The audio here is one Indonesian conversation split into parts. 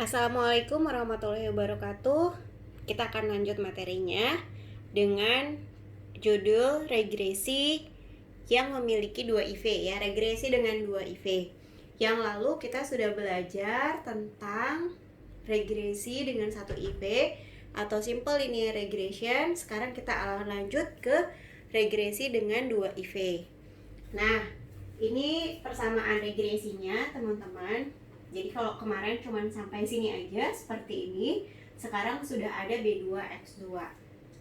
Assalamualaikum warahmatullahi wabarakatuh. Kita akan lanjut materinya dengan judul regresi yang memiliki 2 IV ya, regresi dengan 2 IV. Yang lalu kita sudah belajar tentang regresi dengan 1 IV atau simple linear regression. Sekarang kita lanjut ke regresi dengan 2 IV. Nah, ini persamaan regresinya teman-teman. Jadi kalau kemarin cuma sampai sini aja seperti ini, sekarang sudah ada B2X2.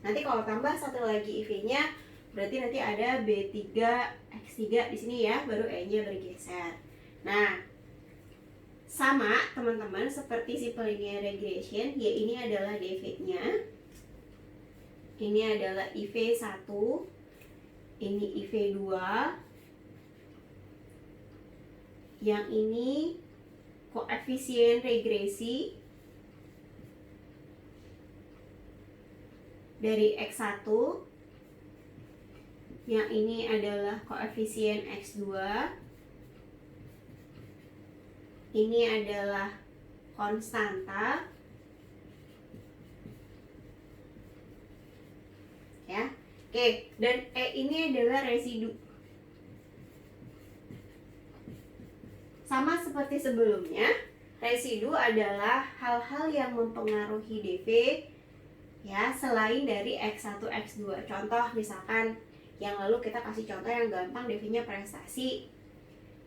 Nanti kalau tambah satu lagi IV-nya, berarti nanti ada B3X3 di sini ya, baru E-nya bergeser. Nah, sama teman-teman seperti simple linear regression, ya ini adalah dv-nya. Ini adalah IV1, ini IV2. Yang ini koefisien regresi dari X1, yang ini adalah koefisien X2, ini adalah konstanta ya. Oke, dan E ini adalah residu. Sama seperti sebelumnya, residu adalah hal-hal yang mempengaruhi dv ya, selain dari X1, X2. Contoh misalkan yang lalu kita kasih contoh yang gampang, dv-nya prestasi,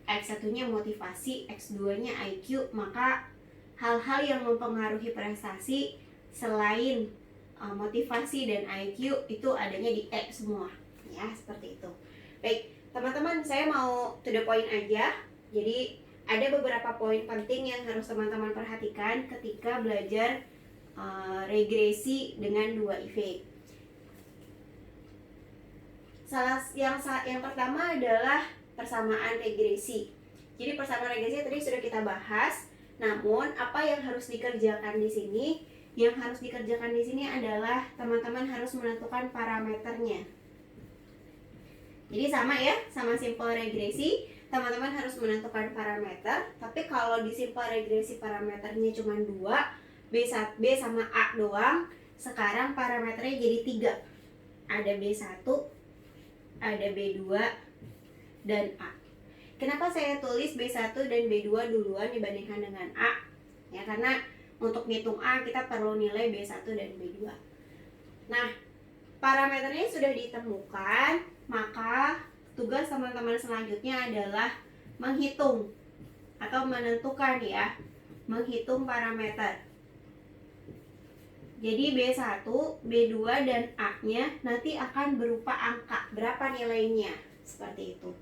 X1-nya motivasi, X2-nya IQ, maka hal-hal yang mempengaruhi prestasi selain motivasi dan IQ itu adanya di E semua ya, seperti itu. Baik, teman-teman, saya mau to the point aja. Jadi ada beberapa poin penting yang harus teman-teman perhatikan ketika belajar regresi dengan 2 IV. Yang pertama adalah persamaan regresi. Jadi persamaan regresi tadi sudah kita bahas. Namun apa yang harus dikerjakan di sini? Yang harus dikerjakan di sini adalah teman-teman harus menentukan parameternya. Jadi sama ya, sama simple regresi. Teman-teman harus menentukan parameter, tapi kalau di simple regresi parameternya cuma 2, B sama A doang. Sekarang parameternya jadi 3. Ada B1, ada B2, dan A. Kenapa saya tulis B1 dan B2 duluan dibandingkan dengan A? Ya, karena untuk ngitung A kita perlu nilai B1 dan B2. Nah, parameternya sudah ditemukan, maka tugas teman-teman selanjutnya adalah menghitung atau menentukan ya, menghitung parameter. Jadi B1, B2, dan A-nya nanti akan berupa angka, berapa nilainya, seperti itu.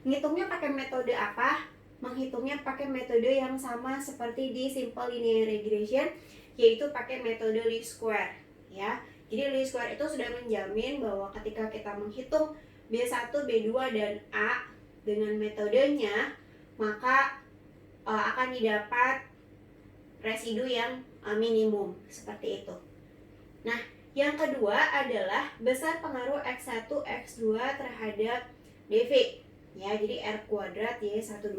Ngitungnya pakai metode apa? Menghitungnya pakai metode yang sama seperti di simple linear regression, yaitu pakai metode least square ya. Jadi least square itu sudah menjamin bahwa ketika kita menghitung B1, B2, dan A dengan metodenya, maka akan didapat residu yang minimum, seperti itu. Nah, yang kedua adalah besar pengaruh X1, X2 terhadap dv ya, jadi R kuadrat Y12.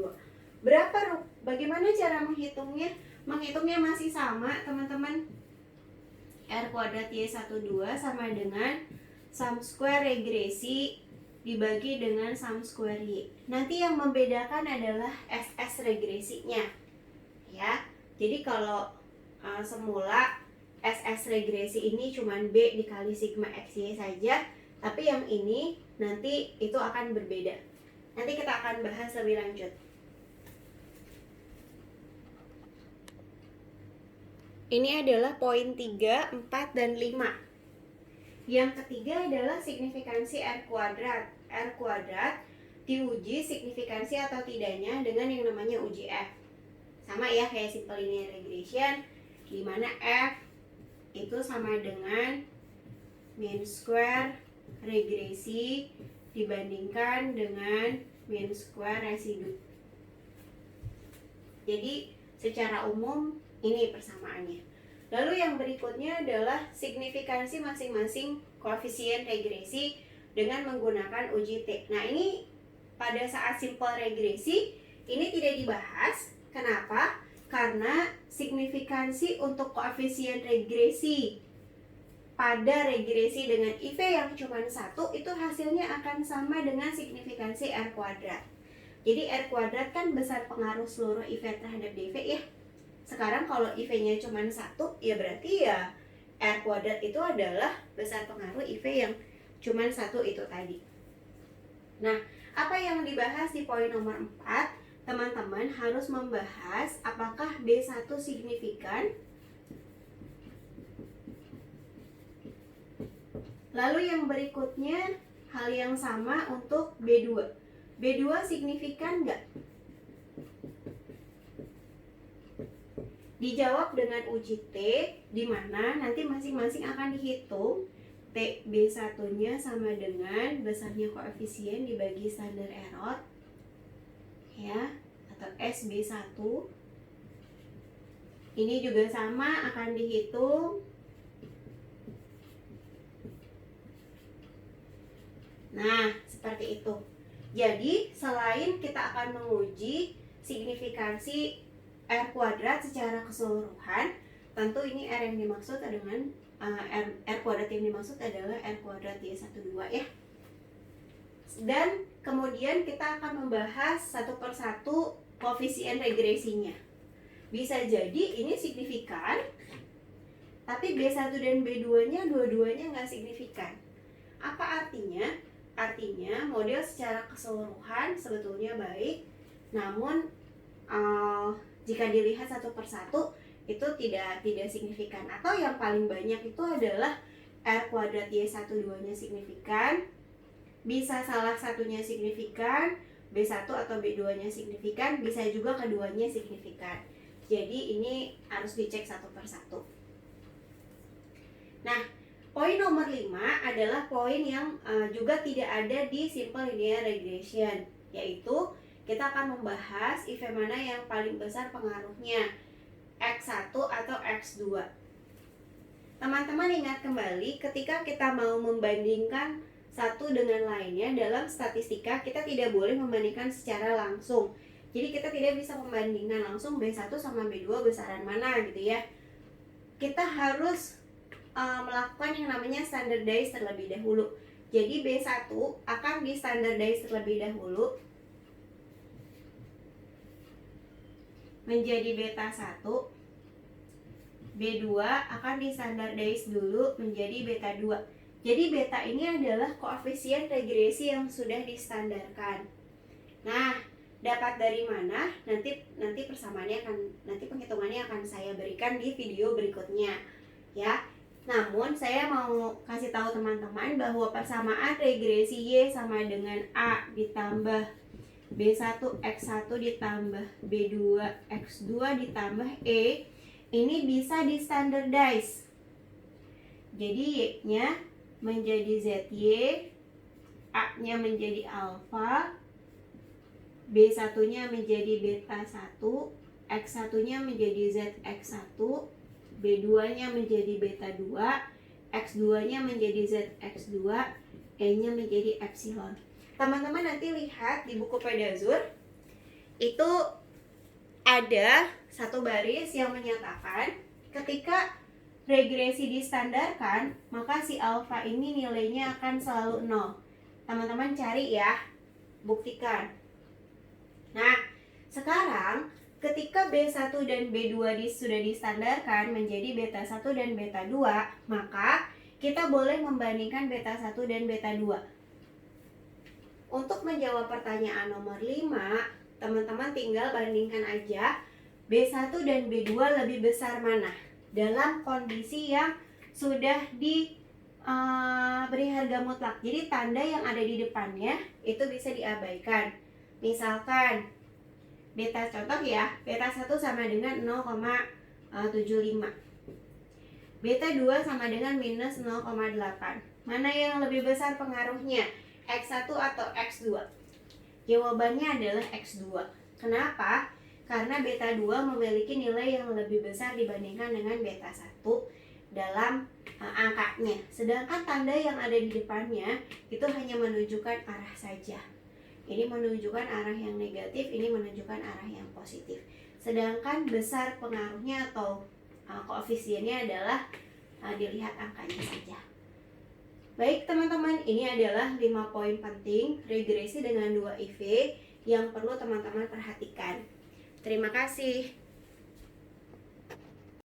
Bagaimana cara menghitungnya? Menghitungnya masih sama teman-teman. R kuadrat Y12 sama dengan sum square regresi dibagi dengan sum square Y. Nanti yang membedakan adalah SS regresinya ya. Jadi kalau semula SS regresi ini cuma B dikali sigma XY saja, tapi yang ini nanti itu akan berbeda. Nanti kita akan bahas lebih lanjut. Ini adalah poin 3, 4, dan 5. Yang ketiga adalah signifikansi R kuadrat. R kuadrat diuji signifikansi atau tidaknya dengan yang namanya uji F. Sama ya kayak simple linear regression, di mana F itu sama dengan mean square regresi dibandingkan dengan mean square residu. Jadi secara umum ini persamaannya. Lalu yang berikutnya adalah signifikansi masing-masing koefisien regresi dengan menggunakan uji T. Nah, ini pada saat simple regresi ini tidak dibahas. Kenapa? Karena signifikansi untuk koefisien regresi pada regresi dengan IV yang cuma 1 itu hasilnya akan sama dengan signifikansi R kuadrat. Jadi R kuadrat kan besar pengaruh seluruh IV terhadap DV ya. Sekarang kalau IV-nya cuma 1, ya berarti ya R kuadrat itu adalah besar pengaruh IV yang cuma 1 itu tadi. Nah, apa yang dibahas di poin nomor 4? Teman-teman harus membahas apakah B1 signifikan. Lalu yang berikutnya, hal yang sama untuk B2. B2 signifikan nggak? Dijawab dengan uji T, di mana nanti masing-masing akan dihitung T B1-nya sama dengan besarnya koefisien dibagi standar error, ya, atau SB1. Ini juga sama akan dihitung. Nah, seperti itu. Jadi, selain kita akan menguji signifikansi R kuadrat secara keseluruhan, tentu ini R yang dimaksud dengan R kuadrat yang dimaksud adalah R kuadrat Y12 ya. Dan kemudian kita akan membahas satu persatu koefisien regresinya. Bisa jadi ini signifikan, tapi B1 dan B2-nya dua-duanya nggak signifikan. Apa artinya? Artinya model secara keseluruhan sebetulnya baik, namun jika dilihat satu persatu itu tidak signifikan. Atau yang paling banyak itu adalah R kuadrat Y12-nya signifikan, bisa salah satunya signifikan, B1 atau B2-nya signifikan, bisa juga keduanya signifikan. Jadi ini harus dicek satu persatu. Nah, poin nomor 5 adalah poin yang juga tidak ada di simple linear regression, yaitu kita akan membahas IV mana yang paling besar pengaruhnya, X1 atau X2. Teman-teman ingat kembali, ketika kita mau membandingkan satu dengan lainnya dalam statistika, kita tidak boleh membandingkan secara langsung. Jadi kita tidak bisa membandingkan langsung B1 sama B2 besaran mana gitu ya. Kita harus melakukan yang namanya standardize terlebih dahulu. Jadi B1 akan di standardize terlebih dahulu menjadi beta 1, B2 akan di standardize dulu menjadi beta 2. Jadi beta ini adalah koefisien regresi yang sudah distandarkan. Nah, dapat dari mana? Nanti persamaannya nanti penghitungannya akan saya berikan di video berikutnya ya. Namun saya mau kasih tahu teman-teman bahwa persamaan regresi Y sama dengan A ditambah B1 X1 ditambah B2 X2 ditambah E ini bisa di standardize. Jadi Y-nya menjadi ZY, A-nya menjadi alfa, B1-nya menjadi beta 1, X1-nya menjadi ZX1, B2-nya menjadi beta 2, X2-nya menjadi ZX2, E-nya menjadi epsilon. Teman-teman nanti lihat di buku Pedazur itu ada satu baris yang menyatakan ketika regresi distandarkan, maka si alfa ini nilainya akan selalu 0. Teman-teman cari ya, buktikan. Nah, sekarang ketika B1 dan B2 sudah distandarkan menjadi beta 1 dan beta 2, maka kita boleh membandingkan beta 1 dan beta 2. Untuk menjawab pertanyaan nomor 5, teman-teman tinggal bandingkan aja B1 dan B2 lebih besar mana dalam kondisi yang sudah beri harga mutlak. Jadi tanda yang ada di depannya itu bisa diabaikan. Misalkan beta, contoh ya, beta 1 sama dengan 0,75, beta 2 sama dengan minus 0,8. Mana yang lebih besar pengaruhnya, X1 atau X2? Jawabannya adalah X2. Kenapa? Karena beta 2 memiliki nilai yang lebih besar dibandingkan dengan beta 1 dalam angkanya. Sedangkan tanda yang ada di depannya itu hanya menunjukkan arah saja. Ini menunjukkan arah yang negatif, ini menunjukkan arah yang positif. Sedangkan besar pengaruhnya atau koefisiennya adalah dilihat angkanya saja. Baik teman-teman, ini adalah 5 poin penting regresi dengan 2 IV yang perlu teman-teman perhatikan. Terima kasih.